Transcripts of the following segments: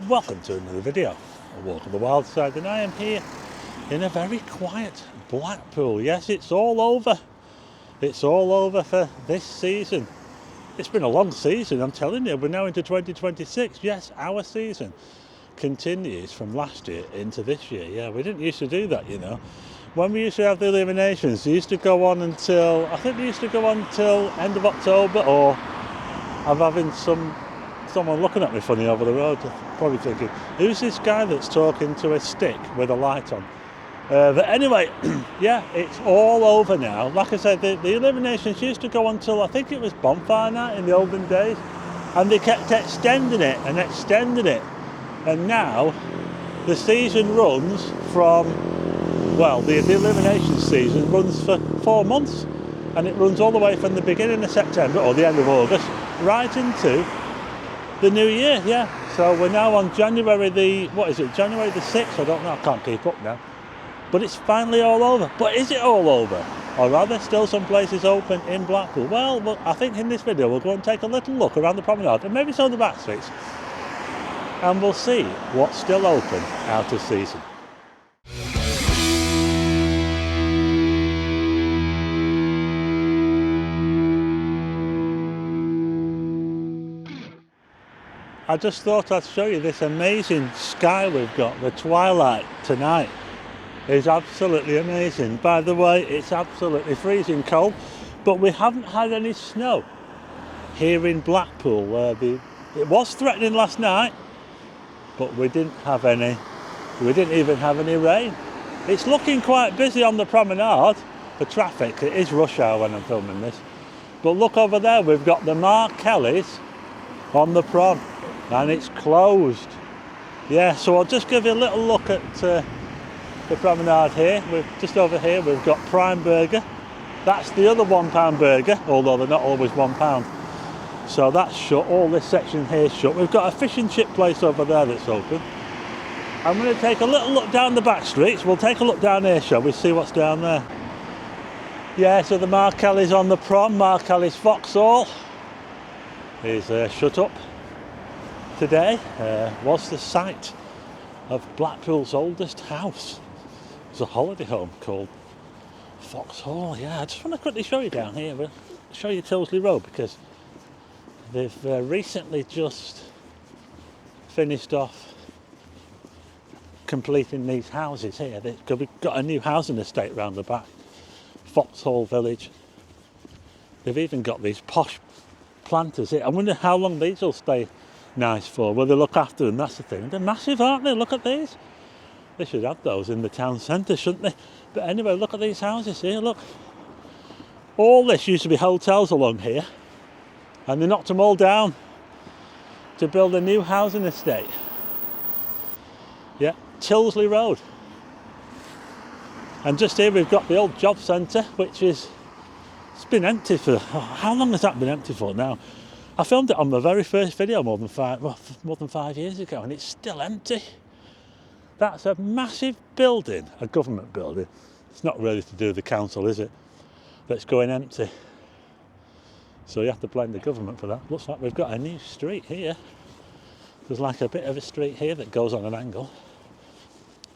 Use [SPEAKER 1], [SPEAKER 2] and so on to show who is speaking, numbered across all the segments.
[SPEAKER 1] Welcome to another video, a walk on the wild side, and I am here in a very quiet Blackpool. Yes, it's all over. It's all over for this season. It's been a long season, I'm telling you. We're now into 2026. Yes, our season continues from last year into this year. Yeah, we didn't used to do that, you know. When we used to have the Illuminations, they used to go on until, I think they used to go on until end of October, or I'm having someone looking at me funny over the road, probably thinking, who's this guy that's talking to a stick with a light on? But anyway, yeah, it's all over now. Like I said, the Illuminations used to go until, I think it was bonfire night in the olden days, and they kept extending it and extending it. And now the season runs from, well, the Illumination season runs for 4 months, and it runs all the way from the beginning of September, or the end of August, right into the new year. Yeah, so we're now on January the, what is it, January the 6th, I don't know, I can't keep up now. But it's finally all over. But is it all over? Or are there still some places open in Blackpool? Well, I think in this video we'll go and take a little look around the Promenade and maybe some of the back streets, and we'll see what's still open out of season. I just thought I'd show you this amazing sky we've got. The twilight tonight is absolutely amazing. By the way, it's absolutely freezing cold, but we haven't had any snow here in Blackpool. It was threatening last night, but we didn't have any. We didn't even have any rain. It's looking quite busy on the Promenade for traffic. It is rush hour when I'm filming this. But look over there, we've got the Mark Kellys on the prom, and it's closed. Yeah, so I'll just give you a little look at the Promenade here. We're just over here, we've got Prime Burger. That's the other £1 burger, although they're not always £1. So that's shut, all this section here is shut. We've got a fish and chip place over there that's open. I'm going to take a little look down the back streets. We'll take a look down here, shall we, see what's down there. Yeah, so the Mark Kelly's on the prom. Mark Kelly's Vauxhall is shut up today. Was the site of Blackpool's oldest house. It's a holiday home called Vauxhall. Yeah, I just want to quickly show you down here. We'll show you Tillsley Road, because they've recently just finished off completing these houses here. We've got a new housing estate round the back, Vauxhall Village. They've even got these posh planters here. I wonder how long these will stay nice for. Will they look after them? That's the thing. They're massive, aren't they? Look at these. They should have those in the town centre, shouldn't they? But anyway, look at these houses here. Look. All this used to be hotels along here, and they knocked them all down to build a new housing estate. Yeah, Tillsley Road. And just here we've got the old job centre, which is, it's been empty for, how long has that been empty for now? I filmed it on my very first video more than 5 years ago, and it's still empty. That's a massive building, a government building. It's not really to do with the council, is it? That's going empty. So you have to blame the government for that. Looks like we've got a new street here. There's like a bit of a street here that goes on an angle.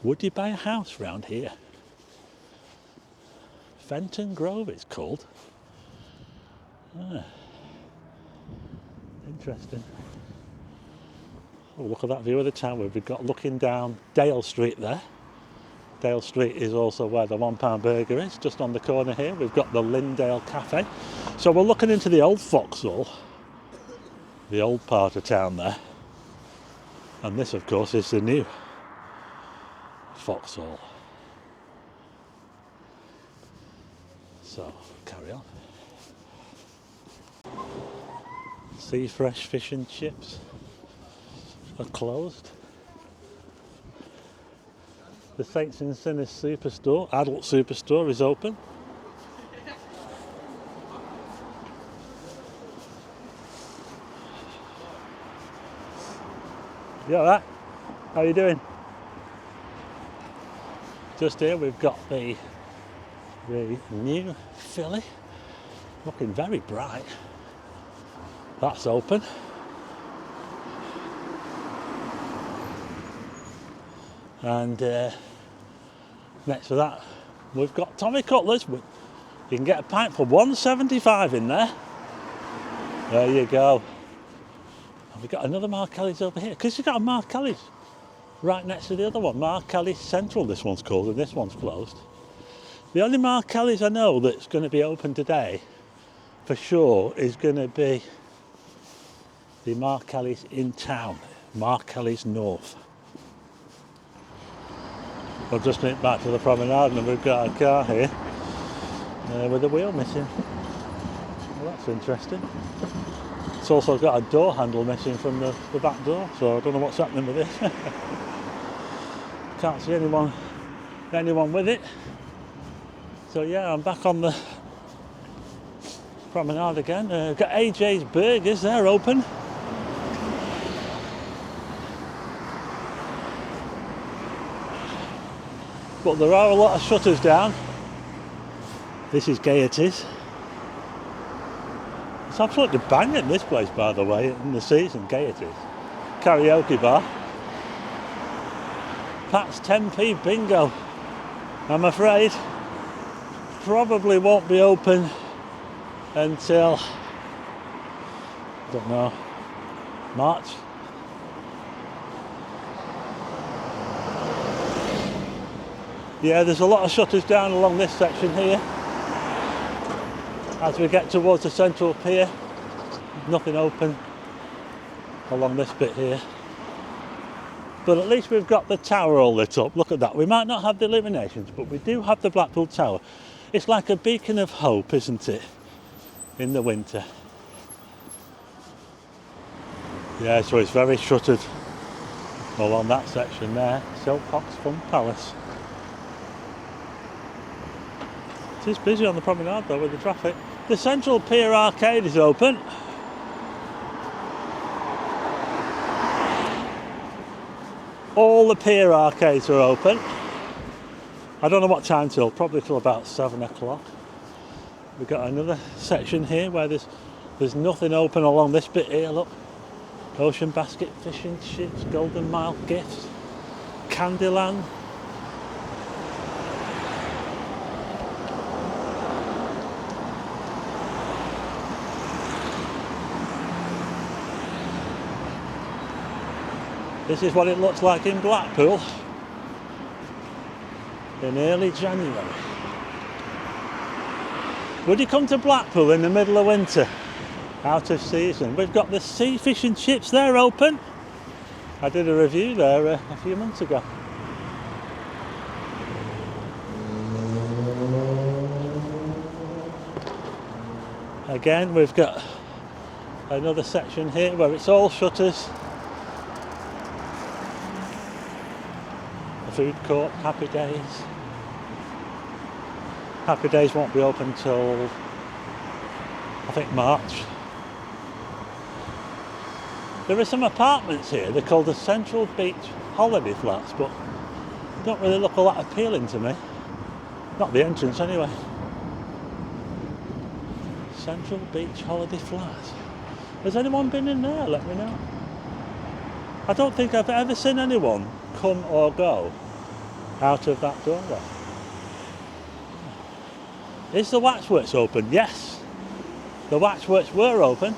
[SPEAKER 1] Would you buy a house round here? Fenton Grove it's called. Ah. Interesting. Oh, look at that view of the town we've got looking down Dale Street there. Dale Street is also where the £1 burger is, just on the corner here. We've got the Lindale Cafe. So we're looking into the old Vauxhall, the old part of town there. And this, of course, is the new Vauxhall. So, carry on. Sea Fresh Fish and Chips are closed. The Saints and Sinners Superstore, adult superstore, is open. You alright? How are you doing? Just here we've got the new Philly, looking very bright. That's open. And next to that, we've got Tommy Cutler's. You can get a pint for £1.75 in there. There you go. And we've got another Mark Kelly's over here, because you've got a Mark Kelly's right next to the other one. Mark Kelly's Central, this one's called, and this one's closed. The only Mark Kelly's I know that's going to be open today, for sure, is going to be the Mark Kelly's in town, Mark Kelly's North. We'll just nip back to the promenade, and we've got a car here with a wheel missing. Well, that's interesting. It's also got a door handle missing from the back door, so I don't know what's happening with this. Can't see anyone with it. So yeah, I'm back on the promenade again. Got AJ's Burgers, they're open. But there are a lot of shutters down. This is Gaieties. It's absolutely banging, this place, by the way, in the season, Gaieties. Karaoke bar. Pat's 10p bingo. I'm afraid probably won't be open until, I don't know, March. Yeah, there's a lot of shutters down along this section here. As we get towards the central pier, nothing open along this bit here. But at least we've got the tower all lit up. Look at that. We might not have the Illuminations, but we do have the Blackpool Tower. It's like a beacon of hope, isn't it, in the winter? Yeah, so it's very shuttered along that section there. Silcox Fun Palace. It is busy on the promenade though with the traffic. The Central Pier Arcade is open. All the pier arcades are open. I don't know what time till, probably till about 7 o'clock. We've got another section here where there's nothing open along this bit here, look. Ocean Basket, Fishing Ships, Golden Mile Gifts, Candyland. This is what it looks like in Blackpool in early January. Would you come to Blackpool in the middle of winter, out of season? We've got the Sea Fish and Chips, they're open. I did a review there a few months ago. Again, we've got another section here where it's all shutters. Food court, Happy Days. Happy Days won't be open till, I think, March. There are some apartments here, they're called the Central Beach Holiday Flats, but they don't really look all that appealing to me. Not the entrance anyway. Central Beach Holiday Flats. Has anyone been in there? Let me know. I don't think I've ever seen anyone come or go out of that doorway. Is the waxworks open? Yes, the waxworks were open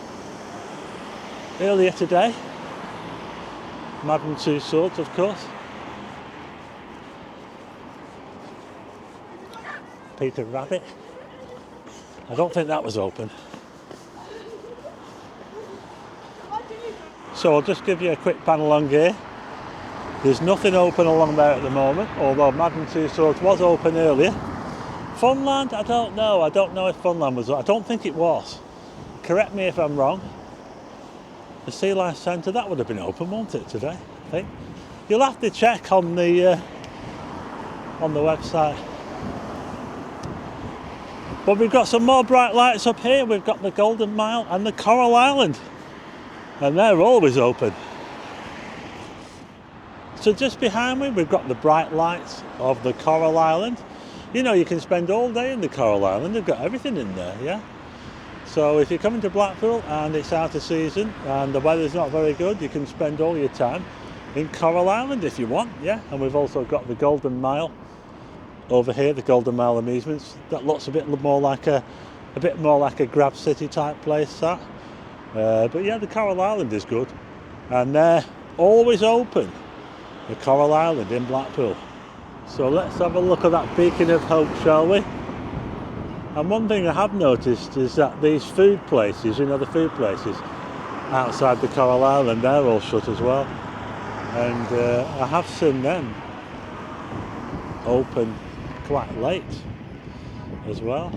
[SPEAKER 1] earlier today. Madame Tussauds, of course. Peter Rabbit. I don't think that was open. So I'll just give you a quick pan along here. There's nothing open along there at the moment, although Madame Tussauds was open earlier. Funland, I don't know. I don't know if Funland was. I don't think it was. Correct me if I'm wrong. The Sea Life Centre, that would have been open, won't it, today? I think. You'll have to check on the website. But we've got some more bright lights up here. We've got the Golden Mile and the Coral Island, and they're always open. So just behind me, we've got the bright lights of the Coral Island. You know, you can spend all day in the Coral Island. They've got everything in there, yeah? So if you're coming to Blackpool and it's out of season and the weather's not very good, you can spend all your time in Coral Island if you want, yeah. And we've also got the Golden Mile over here, the Golden Mile amusements. That looks a bit more like a Grab City type place, that. But yeah, the Coral Island is good, and they're always open, the Coral Island in Blackpool. So let's have a look at that beacon of hope, shall we? And one thing I have noticed is that these food places, you know, the food places outside the Coral Island, they're all shut as well. And I have seen them open quite late as well.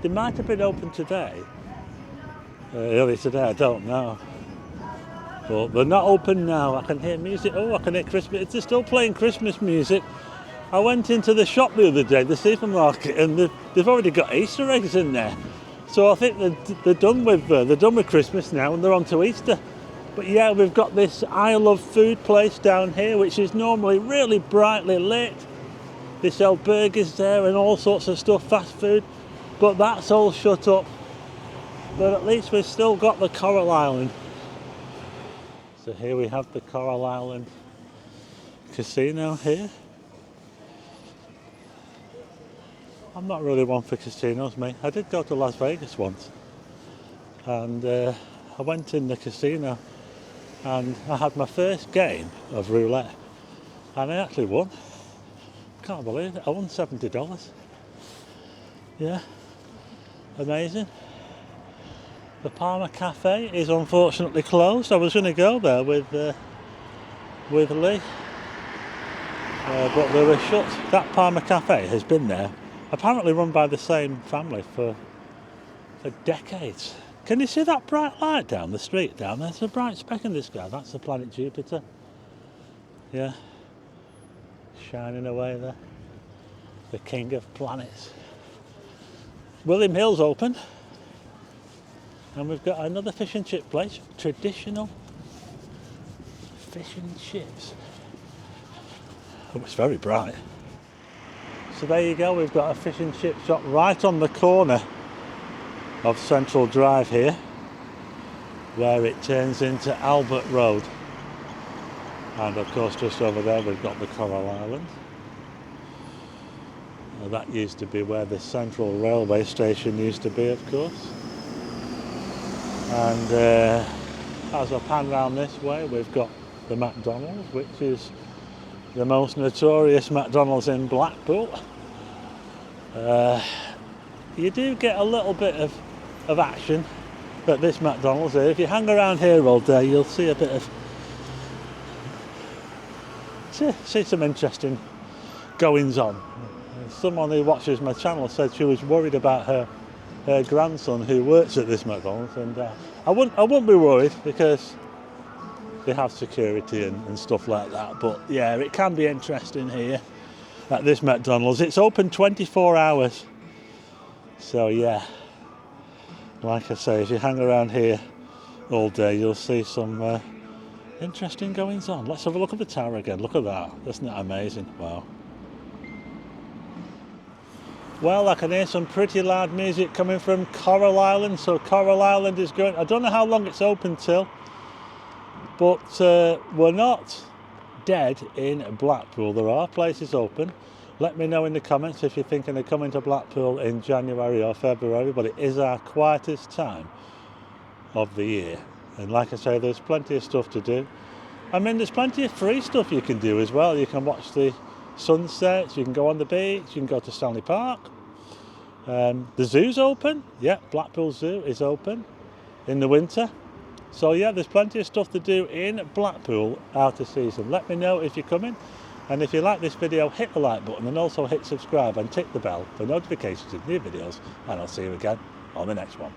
[SPEAKER 1] They might have been open today, early today, I don't know. But they're not open now. I can hear music. Oh, I can hear Christmas. They're still playing Christmas music. I went into the shop the other day, the supermarket, and they've already got Easter eggs in there. So I think they're done with Christmas now, and they're on to Easter. But yeah, we've got this I Love Food place down here, which is normally really brightly lit. They sell burgers there and all sorts of stuff, fast food. But that's all shut up. But at least we've still got the Coral Island. So here we have the Coral Island Casino here. I'm not really one for casinos, mate. I did go to Las Vegas once, and I went in the casino and I had my first game of roulette, and I actually won. Can't believe it, I won $70. Yeah, amazing. The Palmer Cafe is unfortunately closed. I was going to go there with Lee, but they were shut. That Palmer Cafe has been there, apparently run by the same family for decades. Can you see that bright light down the street down there? There's a bright speck in the sky. That's the planet Jupiter. Yeah, shining away there. The king of planets. William Hill's open. And we've got another fish and chip place. Traditional fish and chips. Oh, it's very bright. So there you go, we've got a fish and chip shop right on the corner of Central Drive here, where it turns into Albert Road. And of course just over there we've got the Coral Island. Well, that used to be where the Central Railway Station used to be, of course. And as I pan round this way, we've got the McDonald's, which is the most notorious McDonald's in Blackpool. You do get a little bit of action at this McDonald's here. If you hang around here all day, you'll see a bit of see some interesting goings on. Someone who watches my channel said she was worried about her grandson who works at this McDonald's, and I wouldn't be worried because they have security and stuff like that. But yeah, it can be interesting here at this McDonald's. It's open 24 hours. So yeah, like I say, if you hang around here all day, you'll see some interesting goings on. Let's have a look at the tower again. Look at that. Isn't that amazing? Wow. Well, I can hear some pretty loud music coming from Coral Island. So Coral Island is going, I don't know how long it's open till, but we're not dead in Blackpool. There are places open. Let me know in the comments if you're thinking of coming to Blackpool in January or February, but it is our quietest time of the year. And like I say, there's plenty of stuff to do. I mean, there's plenty of free stuff you can do as well. You can watch the sunsets, you can go on the beach, you can go to Stanley Park. The zoo's open. Yeah, Blackpool Zoo is open in the winter. So yeah, there's plenty of stuff to do in Blackpool out of season. Let me know if you're coming, and if you like this video, hit the like button and also hit subscribe and tick the bell for notifications of new videos, and I'll see you again on the next one.